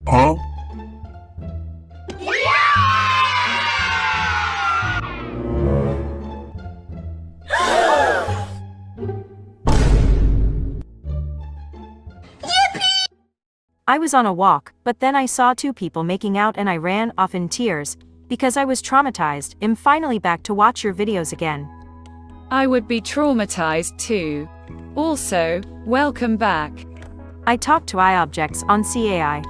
Huh? I was on a walk, but then I saw two people making out and I ran off in tears, because I was traumatized. I'm finally back to watch your videos again. I would be traumatized too. Also, welcome back. I talk to iObjects on CAI.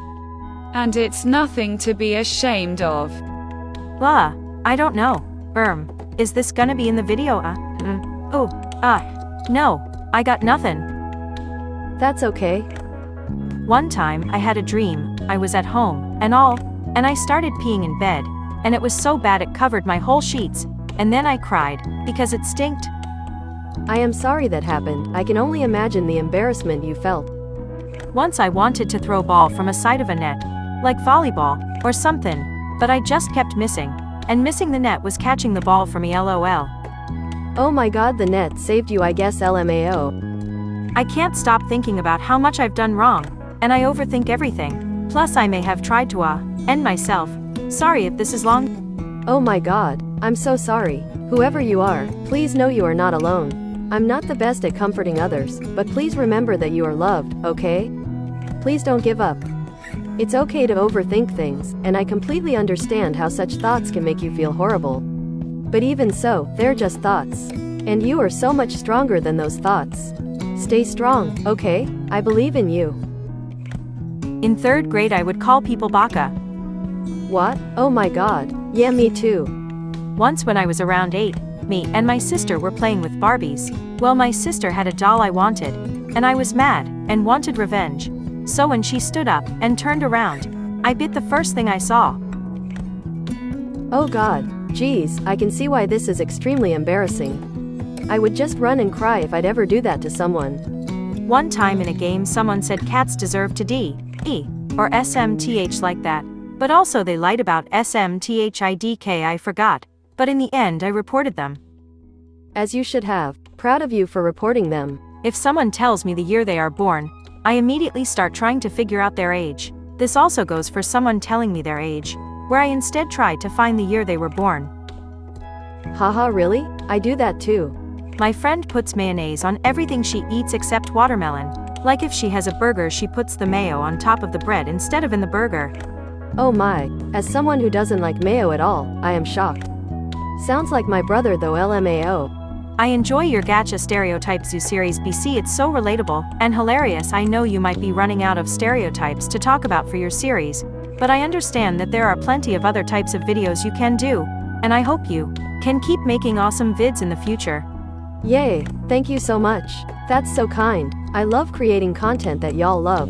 And it's nothing to be ashamed of. Blah, I don't know. Is this gonna be in the video? No, I got nothing. That's okay. One time I had a dream, I was at home, and I started peeing in bed, and it was so bad it covered my whole sheets, and then I cried, because it stinked. I am sorry that happened. I can only imagine the embarrassment you felt. Once I wanted to throw ball from a side of a net, like volleyball, or something, but I just kept missing, and missing the net was catching the ball for me lol. Oh my god, the net saved you, I guess. LMAO. I can't stop thinking about how much I've done wrong, and I overthink everything, plus I may have tried to end myself. Sorry if this is long. Oh my god, I'm so sorry. Whoever you are, please know you are not alone. I'm not the best at comforting others, but please remember that you are loved, okay? Please don't give up. It's okay to overthink things, and I completely understand how such thoughts can make you feel horrible. But even so, they're just thoughts. And you are so much stronger than those thoughts. Stay strong, okay? I believe in you. In 3rd grade I would call people baka. What? Oh my god. Yeah, me too. Once when I was around 8, me and my sister were playing with Barbies. Well, my sister had a doll I wanted, and I was mad, and wanted revenge. So when she stood up, and turned around, I bit the first thing I saw. Oh god. Geez, I can see why this is extremely embarrassing. I would just run and cry if I'd ever do that to someone. One time in a game someone said cats deserve to D.E. or SMTH like that, but also they lied about SMTHIDK. I forgot, but in the end I reported them. As you should have. Proud of you for reporting them. If someone tells me the year they are born, I immediately start trying to figure out their age. This also goes for someone telling me their age, where I instead try to find the year they were born. Haha, really? I do that too. My friend puts mayonnaise on everything she eats except watermelon. Like if she has a burger she puts the mayo on top of the bread instead of in the burger. Oh my, as someone who doesn't like mayo at all, I am shocked. Sounds like my brother though. LMAO. I enjoy your gacha stereotypes you series BC, it's so relatable and hilarious. I know you might be running out of stereotypes to talk about for your series, but I understand that there are plenty of other types of videos you can do, and I hope you can keep making awesome vids in the future. Yay, thank you so much. That's so kind. I love creating content that y'all love.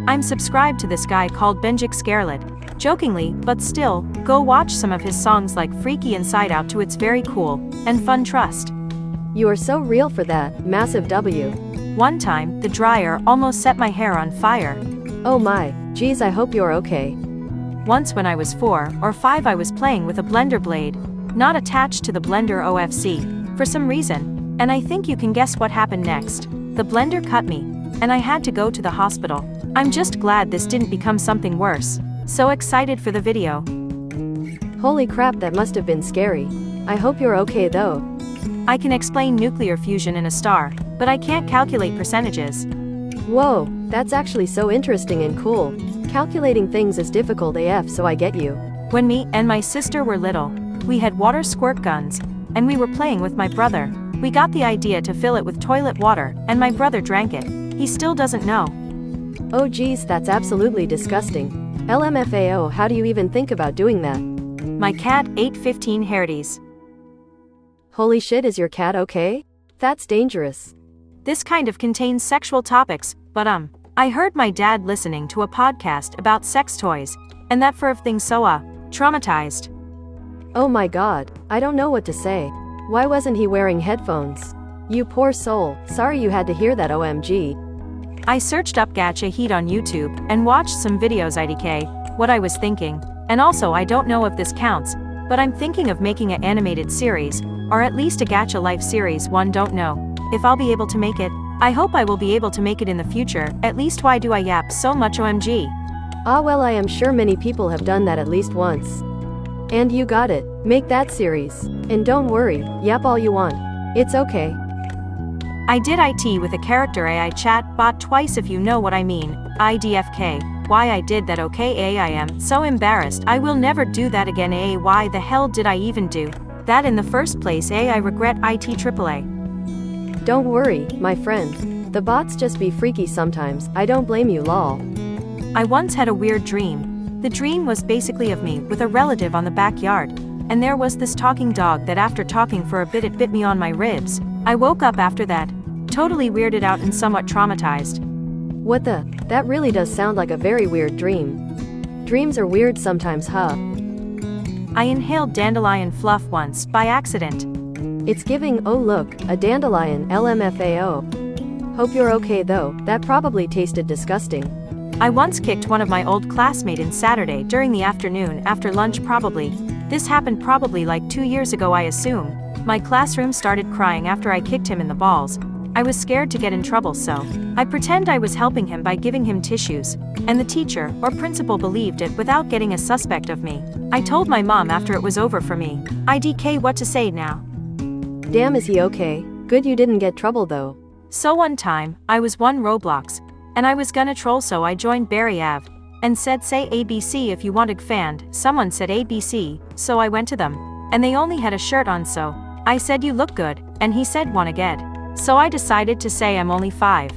I'm subscribed to this guy called Benjik Scarlet. Jokingly, but still, go watch some of his songs like Freaky Inside Out too, it's very cool and fun, trust. You are so real for that, massive W. One time, the dryer almost set my hair on fire. Oh my, geez, I hope you're okay. Once when I was 4 or 5 I was playing with a blender blade, not attached to the blender OFC, for some reason, and I think you can guess what happened next. The blender cut me, and I had to go to the hospital. I'm just glad this didn't become something worse. So excited for the video. Holy crap, that must have been scary. I hope you're okay though. I can explain nuclear fusion in a star, but I can't calculate percentages. Whoa, that's actually so interesting and cool. Calculating things is difficult AF, so I get you. When me and my sister were little, we had water squirt guns, and we were playing with my brother. We got the idea to fill it with toilet water, and my brother drank it. He still doesn't know. Oh geez, that's absolutely disgusting. LMFAO, how do you even think about doing that? My cat ate 15 hairdies. Holy shit, is your cat okay? That's dangerous. This kind of contains sexual topics, but I heard my dad listening to a podcast about sex toys, and that for of things so traumatized. Oh my god, I don't know what to say. Why wasn't he wearing headphones? You poor soul, sorry you had to hear that. OMG. I searched up gacha heat on YouTube and watched some videos. IDK, what I was thinking, and also I don't know if this counts, but I'm thinking of making an animated series, or at least a gacha life series. One don't know if I'll be able to make it. I hope I will be able to make it in the future, at least. Why do I yap so much? OMG. Ah well, I am sure many people have done that at least once. And you got it. Make that series. And don't worry, yap all you want. It's okay. I did IT with a character AI chat bot twice if you know what I mean. IDFK. Why I did that? Okay, I am so embarrassed. I will never do that again. Why the hell did I even do that in the first place? I regret IT AAA. Don't worry, my friend. The bots just be freaky sometimes. I don't blame you, lol. I once had a weird dream. The dream was basically of me with a relative on the backyard. And there was this talking dog that after talking for a bit it bit me on my ribs. I woke up after that, totally weirded out and somewhat traumatized. What the? That really does sound like a very weird dream. Dreams are weird sometimes, huh? I inhaled dandelion fluff once, by accident. It's giving, oh look, a dandelion, LMFAO. Hope you're okay though, that probably tasted disgusting. I once kicked one of my old classmates in Saturday during the afternoon after lunch probably. This happened probably like 2 years ago I assume. My classroom started crying after I kicked him in the balls. I was scared to get in trouble so I pretend I was helping him by giving him tissues. And the teacher, or principal believed it without getting a suspect of me. I told my mom after it was over for me. IDK what to say now. Damn, is he okay? Good you didn't get trouble though. So one time, I was one Roblox. And I was gonna troll so I joined Barry Ave. And said say ABC if you wanted fanned. Someone said ABC, so I went to them. And they only had a shirt on so I said you look good, and he said wanna get. So I decided to say I'm only 5.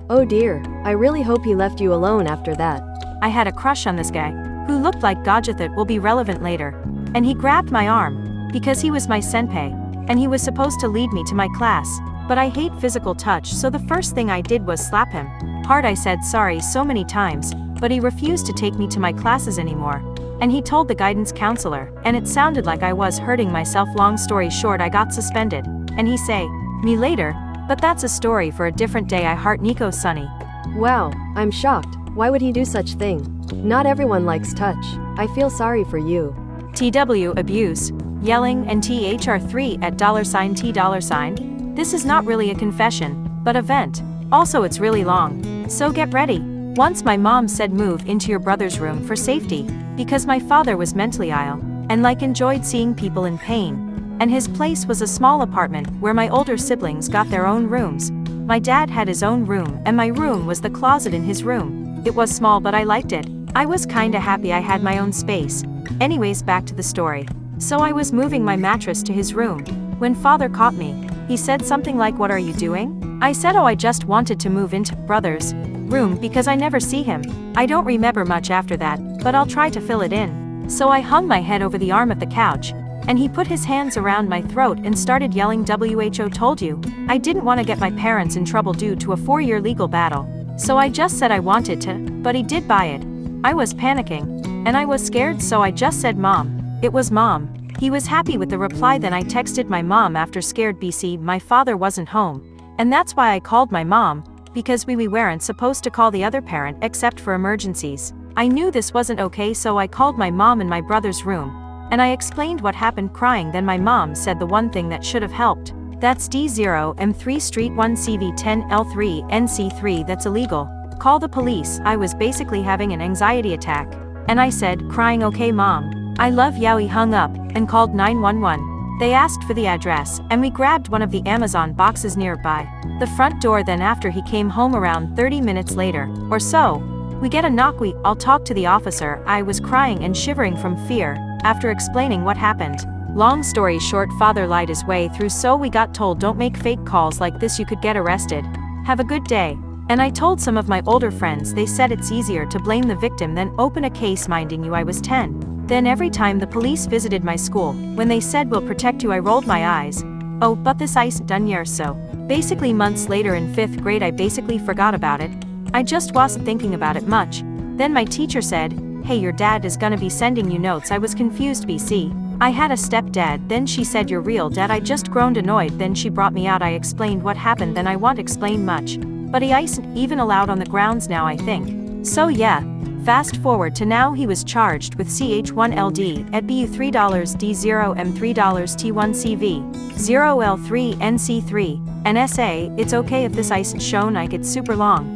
Oh dear, I really hope he left you alone after that. I had a crush on this guy, who looked like Gojith. It will be relevant later. And he grabbed my arm, because he was my senpai, and he was supposed to lead me to my class. But I hate physical touch so the first thing I did was slap him. Hard. I said sorry so many times, but he refused to take me to my classes anymore. And he told the guidance counselor, and it sounded like I was hurting myself. Long story short, I got suspended. And he say, me later, but that's a story for a different day. I heart Nico Sunny. Wow, I'm shocked. Why would he do such thing? Not everyone likes touch. I feel sorry for you. TW abuse, yelling and THR3 at $T$. This is not really a confession, but a vent. Also it's really long. So get ready. Once my mom said move into your brother's room for safety, because my father was mentally ill, and enjoyed seeing people in pain. And his place was a small apartment where my older siblings got their own rooms. My dad had his own room and my room was the closet in his room. It was small but I liked it. I was kinda happy I had my own space. Anyways, back to the story. So I was moving my mattress to his room. When father caught me, he said something like, what are you doing? I said, oh, I just wanted to move into brother's room because I never see him. I don't remember much after that, but I'll try to fill it in. So I hung my head over the arm of the couch, and he put his hands around my throat and started yelling, WHO told you. I didn't want to get my parents in trouble due to a 4-year legal battle. So I just said I wanted to, but he did buy it. I was panicking, and I was scared so I just said mom. It was mom. He was happy with the reply. Then I texted my mom after scared BC my father wasn't home. And that's why I called my mom, because we weren't supposed to call the other parent except for emergencies. I knew this wasn't okay so I called my mom in my brother's room. And I explained what happened crying. Then my mom said the one thing that should have helped. That's D0M3 Street 1 CV10 L3 NC3 that's illegal. Call the police. I was basically having an anxiety attack. And I said, crying, okay mom. I love you. He hung up and called 911. They asked for the address and we grabbed one of the Amazon boxes nearby the front door. Then after he came home around 30 minutes later or so, we get a knock. I'll talk to the officer. I was crying and shivering from fear after explaining what happened. Long story short, father lied his way through so we got told don't make fake calls like this, you could get arrested. Have a good day. And I told some of my older friends. They said it's easier to blame the victim than open a case. Minding you, I was 10. Then every time the police visited my school, when they said we'll protect you, I rolled my eyes. Oh, but this isn't done yet. So basically months later in 5th grade I basically forgot about it. I just wasn't thinking about it much. Then my teacher said, hey, your dad is gonna be sending you notes. I was confused. BC. I had a stepdad. Then she said your real dad. I just groaned annoyed. Then she brought me out. I explained what happened. Then I won't explain much. But he isn't even allowed on the grounds now, I think. So yeah. Fast forward to now, he was charged with CH1LD at BU $3 D0M $3 T1CV 0L3 NC3 and SA. It's okay if this isn't shown. I get super long.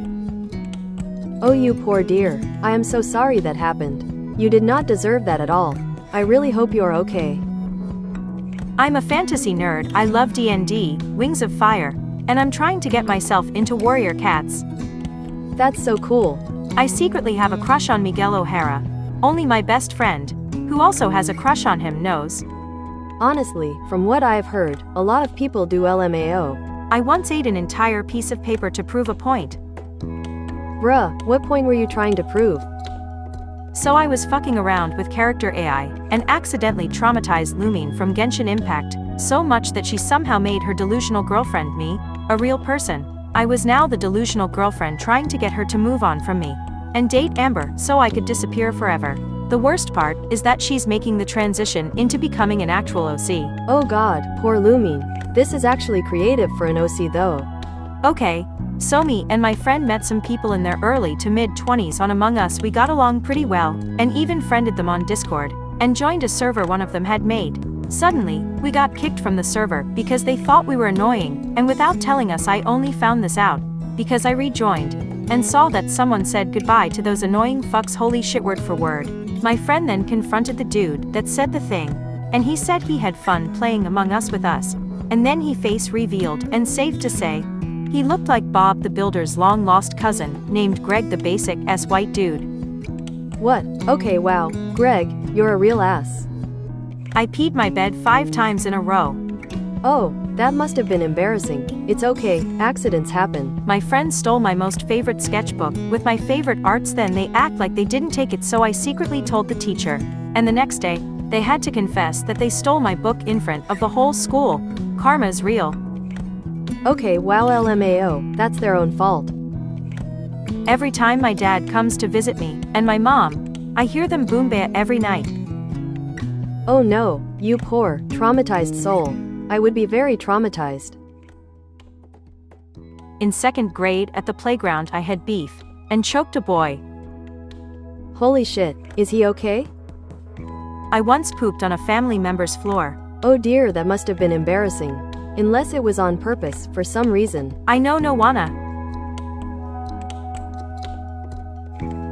Oh, you poor dear. I am so sorry that happened. You did not deserve that at all. I really hope you are okay. I'm a fantasy nerd, I love D&D, Wings of Fire, and I'm trying to get myself into Warrior Cats. That's so cool. I secretly have a crush on Miguel O'Hara. Only my best friend, who also has a crush on him, knows. Honestly, from what I've heard, a lot of people do LMAO. I once ate an entire piece of paper to prove a point. Bruh, what point were you trying to prove? So I was fucking around with character AI, and accidentally traumatized Lumine from Genshin Impact, so much that she somehow made her delusional girlfriend me, a real person. I was now the delusional girlfriend trying to get her to move on from me and date Amber so I could disappear forever. The worst part is that she's making the transition into becoming an actual OC. Oh god, poor Lumine. This is actually creative for an OC though. Okay, so me and my friend met some people in their early to mid-20s on Among Us. We got along pretty well, and even friended them on Discord, and joined a server one of them had made. Suddenly, we got kicked from the server because they thought we were annoying, and without telling us. I only found this out because I rejoined and saw that someone said goodbye to those annoying fucks. Holy shit, word for word. My friend then confronted the dude that said the thing, and he said he had fun playing Among Us with us, and then he face revealed, and safe to say, he looked like Bob the Builder's long-lost cousin, named Greg the basic-ass white dude. What? Okay, wow. Greg, you're a real ass. I peed my bed 5 times in a row. Oh, that must have been embarrassing. It's okay, accidents happen. My friends stole my most favorite sketchbook, with my favorite arts. Then they act like they didn't take it, so I secretly told the teacher. And the next day, they had to confess that they stole my book in front of the whole school. Karma's real. Okay, wow, LMAO, that's their own fault. Every time my dad comes to visit me, and my mom, I hear them boom ba every night. Oh no, you poor, traumatized soul. I would be very traumatized. In 2nd grade at the playground I had beef, and choked a boy. Holy shit, is he okay? I once pooped on a family member's floor. Oh dear, that must have been embarrassing. Unless it was on purpose, for some reason. I know no wanna.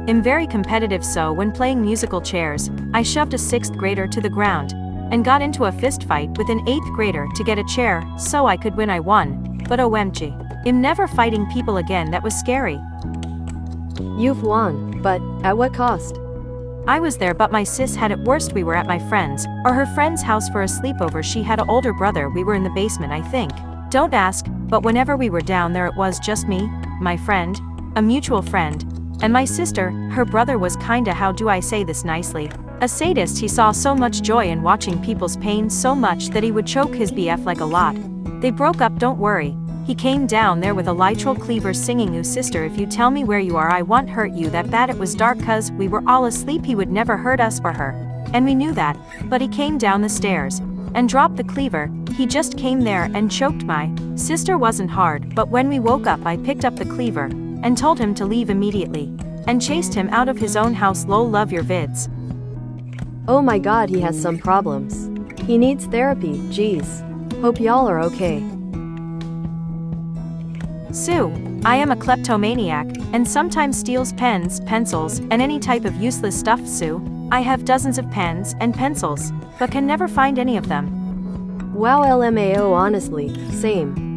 I'm very competitive, so when playing musical chairs, I shoved a 6th grader to the ground, and got into a fist fight with an 8th grader to get a chair, so I could win. I won, but OMG. I'm never fighting people again. That was scary. You've won, but at what cost? I was there, but my sis had it worst. We were at my friend's, or her friend's house for a sleepover. She had an older brother. We were in the basement, I think. Don't ask, but whenever we were down there it was just me, my friend, a mutual friend, and my sister. Her brother was kinda, how do I say this nicely, a sadist. He saw so much joy in watching people's pain, so much that he would choke his BF like a lot. They broke up, don't worry. He came down there with a literal cleaver singing, "Ooh sister, if you tell me where you are I won't hurt you that bad." It was dark cause we were all asleep. He would never hurt us or her, and we knew that, but he came down the stairs and dropped the cleaver. He just came there and choked my sister. Wasn't hard, but when we woke up I picked up the cleaver and told him to leave immediately, and chased him out of his own house. Lol, love your vids. Oh my god, he has some problems. He needs therapy, jeez. Hope y'all are okay. Sue, I am a kleptomaniac, and sometimes steals pens, pencils, and any type of useless stuff. Sue, I have dozens of pens and pencils, but can never find any of them. Wow, LMAO, honestly, same.